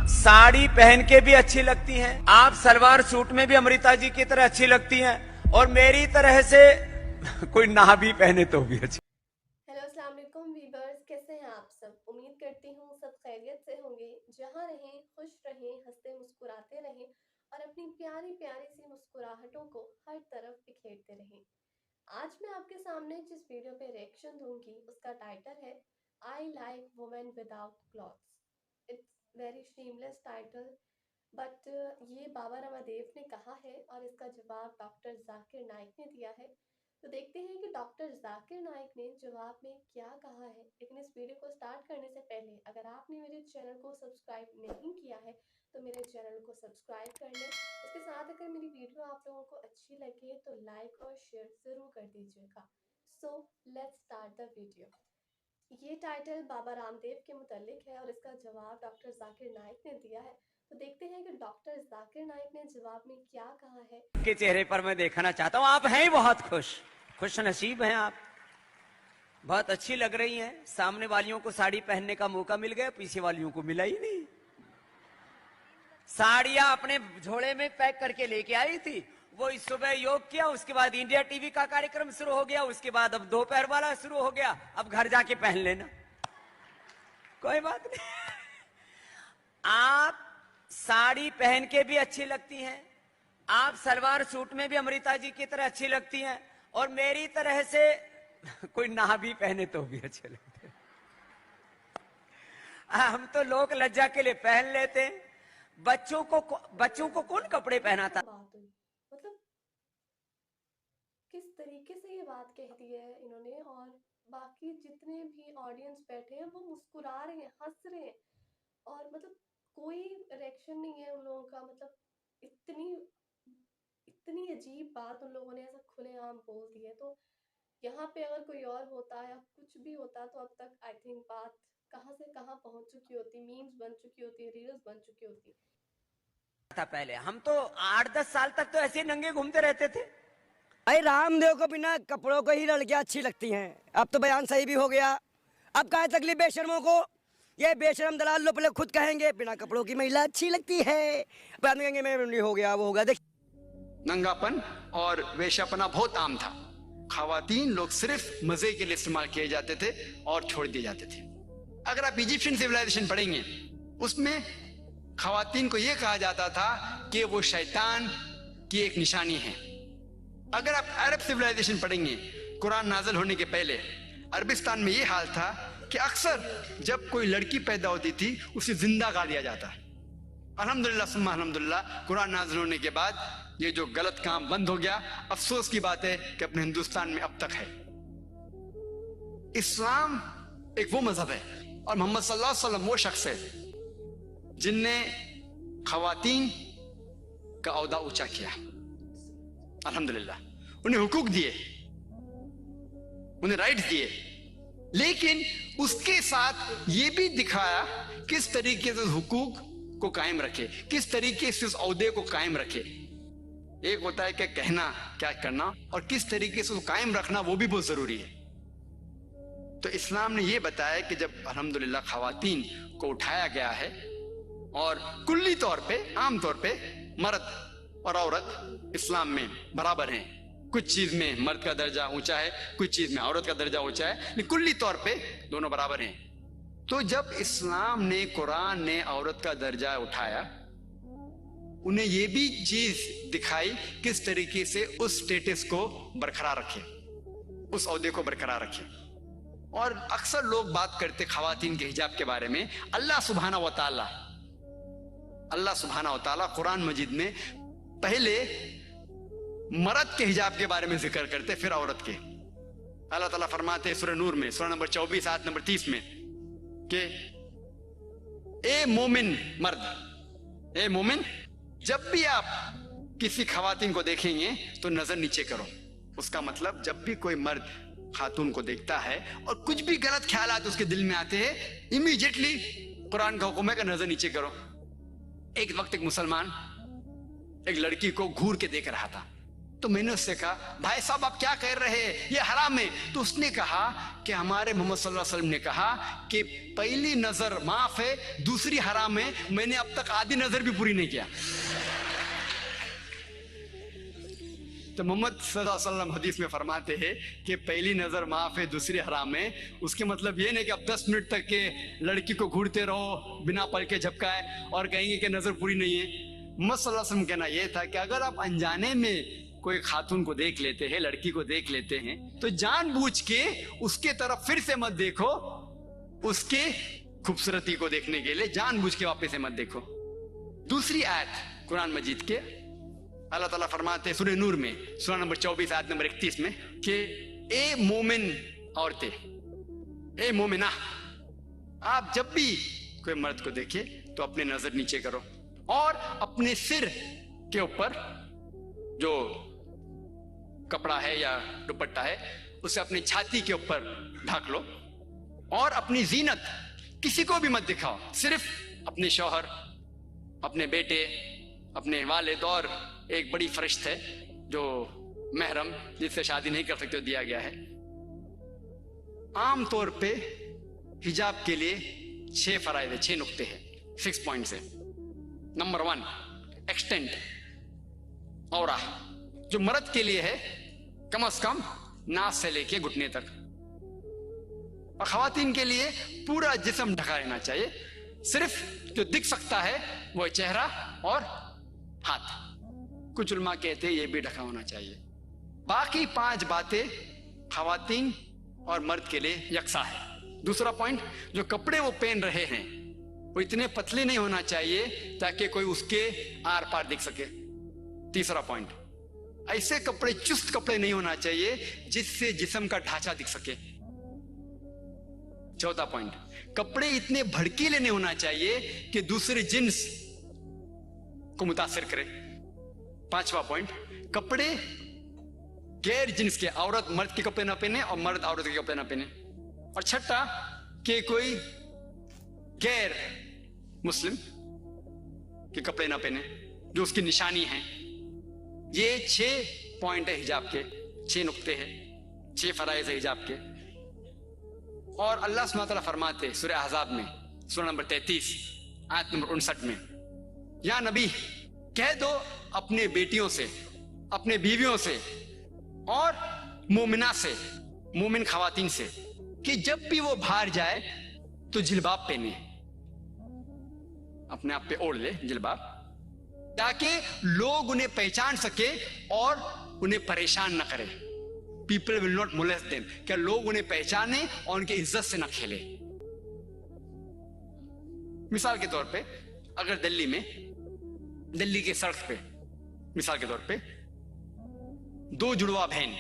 साड़ी पहन के भी अच्छी लगती हैं, आप सलवार सूट में भी अमृता जी की तरह अच्छी लगती हैं, और मेरी तरह से कोई ना भी पहने तो भी अच्छी। हेलो अस्सलाम वालेकुम वीवर्स, कैसे हैं आप सब। उम्मीद करती हूँ सब खैरियत से होंगे। जहाँ रहें खुश रहें, हंसते मुस्कुराते रहें और अपनी प्यारी प्यारी सी मुस्कुराहटों को हर तरफ बिखेरते रहें। आज मैं आपके सामने जिस वीडियो पे रिएक्शन दूंगी उसका टाइटल है I like women without clothes. It's very shameless title, but ये बाबा रामादेव ने कहा है और इसका जवाब डॉक्टर जाकिर नाइक ने दिया है। तो देखते हैं कि डॉक्टर जाकिर नाइक ने जवाब में क्या कहा है। लेकिन इस वीडियो को स्टार्ट करने से पहले अगर आपने मेरे चैनल को सब्सक्राइब नहीं किया है तो मेरे चैनल को सब्सक्राइब कर लें। इसके साथ अगर मेरी वीडियो आप लोगों को अच्छी लगे तो लाइक और शेयर ज़रूर कर दीजिएगा। So let's start the video. ये टाइटल बाबा रामदेव के मुतालिक है और इसका जवाब डॉक्टर जाकिर नाइक ने दिया है। तो देखते हैं कि डॉक्टर जाकिर नाइक ने जवाब में क्या कहा है। के चेहरे पर मैं देखना चाहता हूँ, आप हैं बहुत खुश नसीब हैं आप, बहुत अच्छी लग रही हैं। सामने वालियों को साड़ी पहनने का मौका मिल गया, पीछे वालियों को मिला ही नहीं। साड़ियां अपने झोले में पैक करके लेके आई थी, वो इस सुबह योग किया, उसके बाद इंडिया टीवी का कार्यक्रम शुरू हो गया, उसके बाद अब दोपहर वाला शुरू हो गया, अब घर जाके पहन लेना, कोई बात नहीं। आप साड़ी पहन के भी अच्छी लगती हैं, आप सलवार सूट में भी अमृता जी की तरह अच्छी लगती हैं, और मेरी तरह से कोई ना भी पहने तो भी अच्छे लगते हैं। हम तो लोक लज्जा के लिए पहन लेते हैं। बच्चों को कौन कपड़े पहनाता। बात हुई, मतलब किस तरीके से ये बात कह दी है इन्होंने, और बाकी जितने भी ऑडियंस बैठे हैं वो मुस्कुरा रहे हैं, हंस रहे हैं, और मतलब कोई रिएक्शन नहीं है उन लोगों का। मतलब इतनी इतनी अजीब बात उन लोगों ने ऐसा खुलेआम बोल दी है। तो यहाँ पे अगर कोई और होता या कुछ भी होता तो अब तक आई थिंक बात कहाँ से कहाँ पहुंच चुकी होती, मीम्स बन चुकी होती, रील्स बन चुकी होती। था पहले, हम तो 8-10 साल तक तो ऐसे नंगे घूमते रहते थे। भाई रामदेव को बिना कपड़ों को ही लड़कियां अच्छी लगती हैं। अब तो बयान सही भी हो गया। अब कहा तकलीफ बेशर्मों को, ये बेशर्म दलाल लोग पहले खुद कहेंगे बिना कपड़ों की महिला अच्छी लगती है, बाद में कहेंगे मैं नहीं हो गया वो होगा। देख नंगापन और वेश्यापना बहुत आम था। खवातीन लोग सिर्फ मजे के लिए इस्तेमाल किए जाते थे और छोड़ दिए जाते थे। अगर आप इजिप्शियन सिविलाइजेशन पढ़ेंगे उसमें खवातीन को यह कहा जाता था कि वो शैतान की एक निशानी है। अगर आप अरब सिविलाइजेशन पढ़ेंगे, कुरान नाज़िल होने के पहले अरबिस्तान में यह हाल था कि अक्सर जब कोई लड़की पैदा होती थी उसे जिंदा गाड़ दिया जाता है। अल्हम्दुलिल्लाह सुम्मा अल्हम्दुलिल्लाह, कुरान नाज़िल होने के बाद ये जो गलत काम बंद हो गया। अफसोस की बात है कि अपने हिंदुस्तान में अब तक है। इस्लाम एक वो मजहब है और मोहम्मद सल्लल्लाहु अलैहि वसल्लम वो शख्स है जिनने खवातीन का औहदा ऊंचा किया। अल्हम्दुलिल्लाह, उन्हें हुकूक दिए, उन्हें राइट्स दिए, लेकिन उसके साथ ये भी दिखाया किस तरीके से हुकूक को कायम रखे, किस तरीके से उस औहदे को कायम रखे। एक होता है कि कहना क्या करना, और किस तरीके से उसको कायम रखना वो भी बहुत जरूरी है। तो इस्लाम ने यह बताया कि जब अल्हम्दुलिल्लाह खवातीन को उठाया गया है, और कुल्ली तौर पे आम तौर पे मर्द और औरत इस्लाम में बराबर हैं। कुछ चीज में मर्द का दर्जा ऊंचा है, कुछ चीज में औरत का दर्जा ऊंचा है, लेकिन कुल्ली तौर पे दोनों बराबर हैं। तो जब इस्लाम ने, कुरान ने औरत का दर्जा उठाया, उन्हें यह भी चीज दिखाई किस तरीके से उस स्टेटस को बरकरार रखे, उस औहदे को बरकरार रखे। और अक्सर लोग बात करते खवातीन के हिजाब के बारे में। अल्लाह सुब्हाना व तआला कुरान मजीद में पहले मर्द के हिजाब के बारे में जिक्र करते, फिर औरत के। अल्लाह ताला फरमाते सूरह नूर में, सूरह नंबर 24 आयत नंबर 30 में कि ए मोमिन मर्द, ए मोमिन, जब भी आप किसी खवातीन को देखेंगे तो नजर नीचे करो। उसका मतलब जब भी कोई मर्द खातून को देखता है और कुछ भी गलत ख्यालात उसके दिल में आते हैं, इमीडिएटली कुरान का हुक्म है कि नजर नीचे करो। एक वक्त एक मुसलमान एक लड़की को घूर के देख रहा था, तो मैंने उससे कहा, भाई साहब आप क्या कह रहे हैं, ये हराम है। तो उसने कहा कि हमारे मोहम्मद सल्लल्लाहु अलैहि वसल्लम ने कहा कि पहली नजर माफ है, दूसरी हराम है। मैंने अब तक आधी नजर भी पूरी नहीं किया। तो मोहम्मद सल्लल्लाहु अलैहि वसल्लम हदीस में फरमाते हैं कि पहली नजर माफ है, दूसरी हराम है। उसके मतलब ये नहीं कि अब 10 मिनट तक के लड़की को घूरते रहो बिना पल के झपकाए और कहेंगे कि नजर पूरी नहीं है। मोहम्मद सल्लल्लाहु अलैहि वसल्लम कहना यह था कि अगर आप अनजाने में कोई खातून को देख लेते हैं, लड़की को देख लेते हैं, तो जानबूझ के उसके तरफ फिर से मत देखो। उसके खूबसूरती को देखने के लिए जानबूझ के वापस से मत देखो। दूसरी आयत कुरान मजीद के अल्लाह ताला फरमाते हैं सूरह नूर में, सूरह नंबर 24 आयत नंबर 31 में कि ए मोमिन औरतें, ए मोमिना, आप जब भी कोई मर्द को देखे तो अपने नजर नीचे करो और अपने सिर के ऊपर जो कपड़ा है या दुपट्टा है उसे अपनी छाती के ऊपर ढक लो और अपनी जीनत किसी को भी मत दिखाओ, सिर्फ अपने शौहर, अपने बेटे, अपने वालिद और एक बड़ी फरिश्त है जो महरम जिससे शादी नहीं कर सकते दिया गया है। आमतौर पे हिजाब के लिए 6 फराइद है, 6 नुक्ते हैं, 6 पॉइंट्स है। नंबर 1, एक्सटेंट औरा, जो मर्द के लिए है कम से कम नाक से लेके घुटने तक, और खवातीन के लिए पूरा जिस्म ढका रहना चाहिए। सिर्फ जो दिख सकता है वो चेहरा और हाथ। कुछ उलमा कहते हैं ये भी ढका होना चाहिए। बाकी 5 बातें खवातीन और मर्द के लिए यकसा है। दूसरा पॉइंट, जो कपड़े वो पहन रहे हैं वो इतने पतले नहीं होना चाहिए ताकि कोई उसके आर पार दिख सके। तीसरा पॉइंट, ऐसे कपड़े, चुस्त कपड़े नहीं होना चाहिए जिससे जिस्म का ढांचा दिख सके। चौथा पॉइंट, कपड़े इतने भड़कीले नहीं होना चाहिए कि दूसरे जिन्स को मुतासिर करे। 5वां पॉइंट, कपड़े गैर जिन्स के, औरत मर्द के कपड़े ना पहने और मर्द औरत के कपड़े ना पहने। और छठा, कि कोई गैर मुस्लिम के कपड़े ना पहने जो उसकी निशानी है। ये 6 पॉइंट है हिजाब के, 6 नुक्ते हैं, 6 फराइज है हिजाब के। और अल्लाह सुब्हानहू व तआला फरमाते सूरह अहज़ाब में, सूरह नंबर 33 आयत नंबर 59 में, या नबी कह दो अपने बेटियों से, अपने बीवियों से और मोमिना से, मोमिन खवातीन से, कि जब भी वो बाहर जाए तो जिलबाब पहने, अपने आप पे ओढ़ ले जिलबाब, ताकि लोग उन्हें पहचान सके और उन्हें परेशान न करे। People will not molest them, क्या लोग उन्हें पहचाने और उनकी इज्जत से न खेले। मिसाल के तौर पे अगर दिल्ली के सड़क पे मिसाल के तौर पे 2 जुड़वा बहन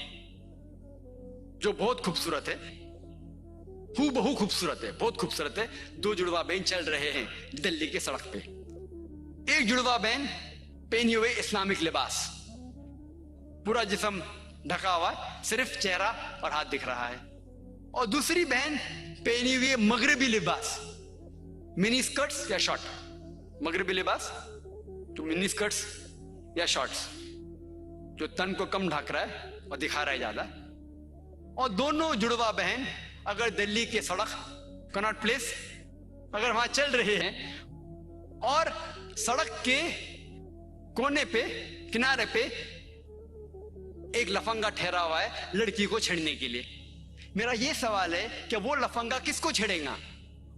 जो बहुत खूबसूरत है, हूबहू खूबसूरत है, बहुत खूबसूरत है, 2 जुड़वा बहन चल रहे हैं दिल्ली के सड़क पे। एक जुड़वा बहन पहनी हुए इस्लामिक लिबास, पूरा जिस्म ढका हुआ है, सिर्फ चेहरा और हाथ दिख रहा है। और दूसरी बहन पहनी हुई मगरबी लिबास, मिनी स्कर्ट्स या शॉर्ट, मगरबी लिबास तो मिनी स्कर्ट्स या शॉर्ट्स जो तन को कम ढक रहा है और दिखा रहा है ज्यादा। और दोनों जुड़वा बहन अगर दिल्ली के सड़क कनॉट प्लेस अगर वहां चल रहे हैं और सड़क के कोने पे, किनारे पे एक लफंगा ठहरा हुआ है लड़की को छेड़ने के लिए, मेरा यह सवाल है कि वो लफंगा किसको छेड़ेगा?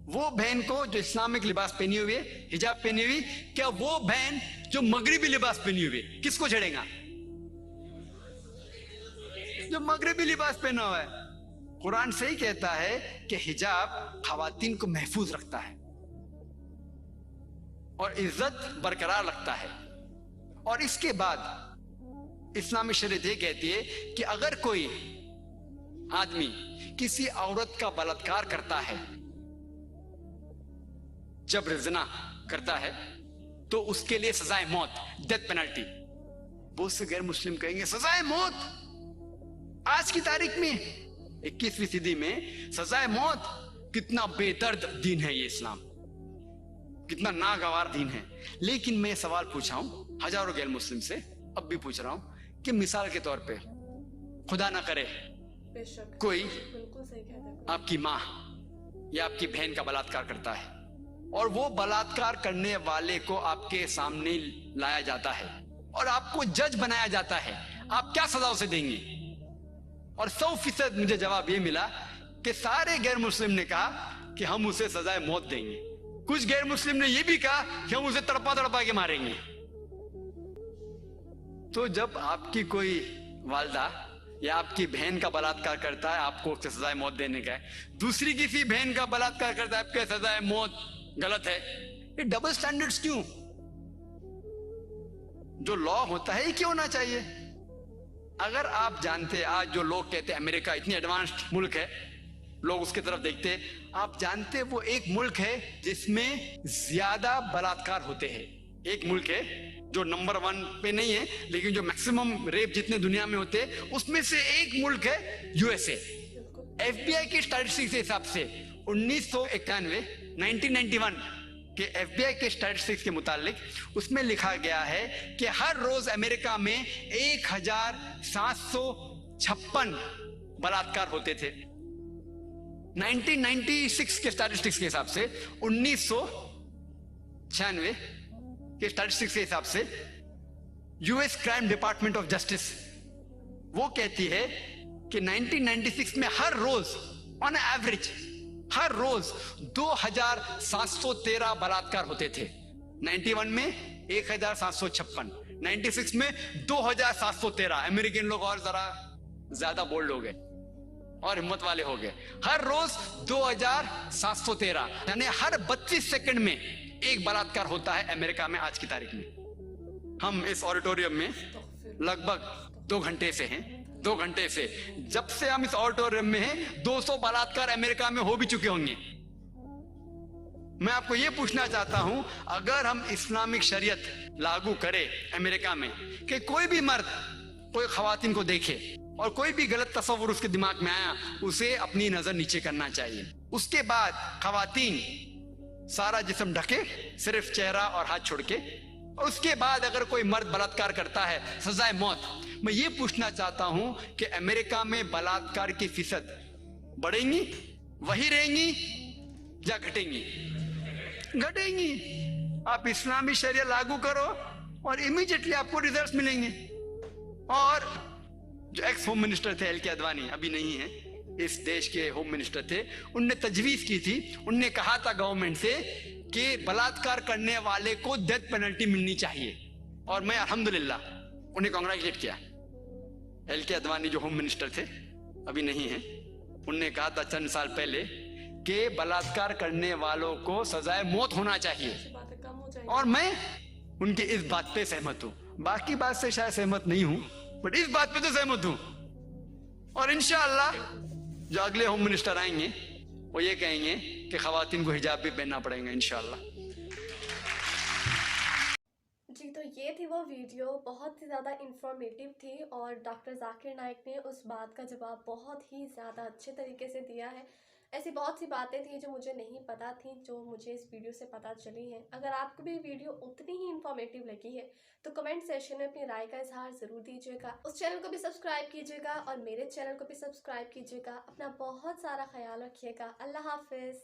वो बहन को जो इस्लामिक लिबास पहनी हुई है, हिजाब पहनी हुई, क्या वो बहन जो मगरिबी लिबास पहनी हुई है किसको छेड़ेगा? जो मगरिबी लिबास पहना हुआ है। कुरान सही कहता है कि हिजाब खवातीन को महफूज रखता है और इज्जत बरकरार रखता है। और इसके बाद इस्लामी शरीयत ये कहती है कि अगर कोई आदमी किसी औरत का बलात्कार करता है, जबर ज़िना करता है, तो उसके लिए सजाए मौत, डेथ पेनल्टी। बहुत से गैर मुस्लिम कहेंगे सजाए मौत, आज की तारीख में 21वीं सदी में सजाए मौत, कितना बेदर्द दीन है ये इस्लाम, कितना नागवार दीन है। लेकिन मैं सवाल पूछा हूं हजारों गैर मुस्लिम से, अब भी पूछ रहा हूं, कि मिसाल के तौर पे खुदा ना करे बेशक कोई बिल्कुल सही कह रहे हो। आपकी माँ या आपकी बहन का बलात्कार करता है और वो बलात्कार करने वाले को आपके सामने लाया जाता है और आपको जज बनाया जाता है, आप क्या सजा उसे देंगे? और 100% मुझे जवाब ये मिला कि सारे गैर मुस्लिम ने कहा कि हम उसे सजाए मौत देंगे। कुछ गैर मुस्लिम ने यह भी कहा कि हम उसे तड़पा तड़पा के मारेंगे। तो जब आपकी कोई वालदा या आपकी बहन का बलात्कार करता है, आपको उसे सजाए मौत देने का है, दूसरी किसी बहन का बलात्कार करता है, आपके सजाए मौत गलत है। ये डबल स्टैंडर्ड्स क्यों? जो लॉ होता है ये क्यों होना चाहिए? अगर आप जानते, आज जो लोग कहते हैं अमेरिका इतनी एडवांस्ड मुल्क है, लोग उसकी तरफ देखते, आप जानते वो एक मुल्क है जिसमें ज्यादा बलात्कार होते हैं। एक मुल्क है जो नंबर 1 पे नहीं है, लेकिन जो मैक्सिमम रेप जितने दुनिया में होते हैं उसमें से एक मुल्क है यूएसए। एफबीआई की स्टैटिस्टिक्स के हिसाब से 1991 के एफबीआई के स्टैटिस्टिक्स के मुतालिक उसमें लिखा गया है कि हर रोज अमेरिका में 1756 बलात्कार होते थे। 1996 के स्टैटिस्टिक्स के हिसाब से 1996 के स्टैटिस्टिक्स के हिसाब से US crime department of justice वो कहती है कि 1996 में हर रोज ऑन एवरेज हर रोज 2713 बलात्कार होते थे। 91 में 1756, 96 में 2713। अमेरिकन लोग और जरा ज्यादा बोल्ड हो गए और हिम्मत वाले हो गए। हर रोज 2713, यानी हर 32 सेकंड में एक बलात्कार होता है अमेरिका में आज की तारीख में। हम इस ऑडिटोरियम में लगभग 2 घंटे से हैं। 2 घंटे से, जब से हम इस ऑडिटोरियम में हैं, 200 बलात्कार अमेरिका में हो भी चुके होंगे। मैं आपको यह पूछना चाहता हूं, अगर हम इस्लामिक शरीयत लागू करें अमेरिका में कि कोई भी मर्द कोई खवातीन को देखे और कोई भी गलत तस्वुर उसके दिमाग में आया, उसे अपनी नजर नीचे करना चाहिए। उसके बाद खवातीन सारा जिस्म ढके, सिर्फ चेहरा और हाथ छोड़ के, और उसके बाद अगर कोई मर्द बलात्कार करता है, सजाए मौत। मैं ये पूछना चाहता हूं कि अमेरिका में बलात्कार की फीसद बढ़ेंगी, वही रहेंगी या घटेंगी? घटेंगी। आप इस्लामी शरिया लागू करो और इमीडिएटली आपको रिजल्ट्स मिलेंगे। और जो एक्स होम मिनिस्टर थे एल के अडवाणी, अभी नहीं है, इस देश के होम मिनिस्टर थे, उनने तजवीज की थी, उनने कहा था गवर्नमेंट से कि बलात्कार करने वाले को डेथ पेनल्टी मिलनी चाहिए। और मैं अल्हम्दुलिल्लाह उन्हें कांग्रेचुलेट किया। एल के अडवाणी जो होम मिनिस्टर थे, अभी नहीं है, उनने कहा था चंद साल पहले कि बलात्कार करने वालों को सजाए मौत होना चाहिए। और मैं उनकी इस बात पे सहमत हूं। बाकी बात से शायद सहमत नहीं हूं, बट इस बात पे तो सहमत हूं। और इंशाअल्लाह जो अगले होम मिनिस्टर आएंगे वो ये कहेंगे कि खवातीन को हिजाब भी पहनना पड़ेगा इंशाअल्लाह। जी, तो ये थी वो वीडियो, बहुत ही ज़्यादा इंफॉर्मेटिव थी और डॉक्टर जाकिर नाइक ने उस बात का जवाब बहुत ही ज़्यादा अच्छे तरीके से दिया है। ऐसी बहुत सी बातें थी जो मुझे नहीं पता थी, जो मुझे इस वीडियो से पता चली हैं। अगर आपको भी वीडियो उतनी ही इंफॉर्मेटिव लगी है तो कमेंट सेक्शन में अपनी राय का इजहार ज़रूर दीजिएगा। उस चैनल को भी सब्सक्राइब कीजिएगा और मेरे चैनल को भी सब्सक्राइब कीजिएगा। अपना बहुत सारा ख्याल रखिएगा। अल्लाह हाफिज़।